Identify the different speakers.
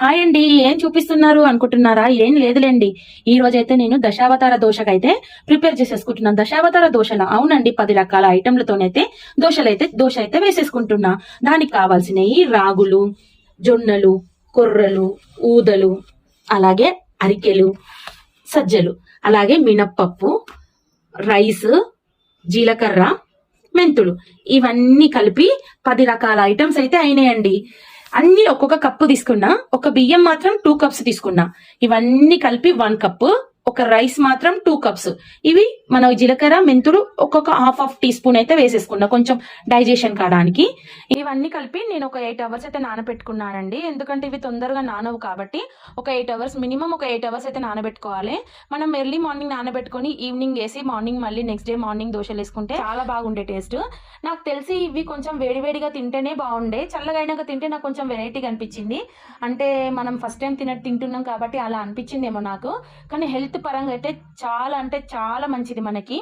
Speaker 1: Hi అండి, ఏం చూపిస్తున్నారు అనుకుంటున్నారా? ఏం లేదులేండి. ఈ రోజైతే నేను దశావతార దోశకైతే ప్రిపేర్ చేసేసుకుంటున్నాను. దశావతార దోశల అవునండి, 10 రకాల ఐటమ్లతోనైతే దోశ అయితే వేసేసుకుంటున్నా. దానికి కావాల్సినవి రాగులు, జొన్నలు, కొర్రలు, ఊదలు, అలాగే అరికెలు, సజ్జలు, అలాగే మినప్పప్పు, రైస్, జీలకర్ర, మెంతులు, ఇవన్నీ కలిపి 10 రకాల ఐటమ్స్ అయితే అయినాయండి. అన్ని ఒక్కొక్క కప్పు తీసుకున్నా. ఒక బియ్యం మాత్రం 2 కప్స్ తీసుకున్నా. ఇవన్నీ కలిపి 1 కప్పు. ఒక రైస్ మాత్రం 2 కప్స్. ఇవి మన జీలకర్ర, మెంతులు ఒక్కొక్క హాఫ్ టీ స్పూన్ అయితే వేసేసుకున్నా, కొంచెం డైజెషన్ కావడానికి. ఇవన్నీ కలిపి నేను ఒక 8 అవర్స్ అయితే నానబెట్టుకున్నానండి. ఎందుకంటే ఇవి తొందరగా నానవు కాబట్టి ఒక 8 అవర్స్, మినిమం ఒక 8 అవర్స్ అయితే నానబెట్టుకోవాలి. మనం ఎర్లీ మార్నింగ్ నానబెట్టుకుని ఈవినింగ్ వేసి మార్నింగ్ మళ్ళీ నెక్స్ట్ డే మార్నింగ్ దోశలు వేసుకుంటే చాలా బాగుండే టేస్ట్. నాకు తెలిసి ఇవి కొంచెం వేడివేడిగా తింటేనే బాగుండే, చల్లగా అయినాక తింటే నాకు కొంచెం వెరైటీగా అనిపించింది. అంటే మనం ఫస్ట్ టైం తింటున్నాం కాబట్టి అలా అనిపించిందేమో నాకు. కానీ హెల్త్ పరంగా అయితే చాలా అంటే చాలా మంచిది మనకి.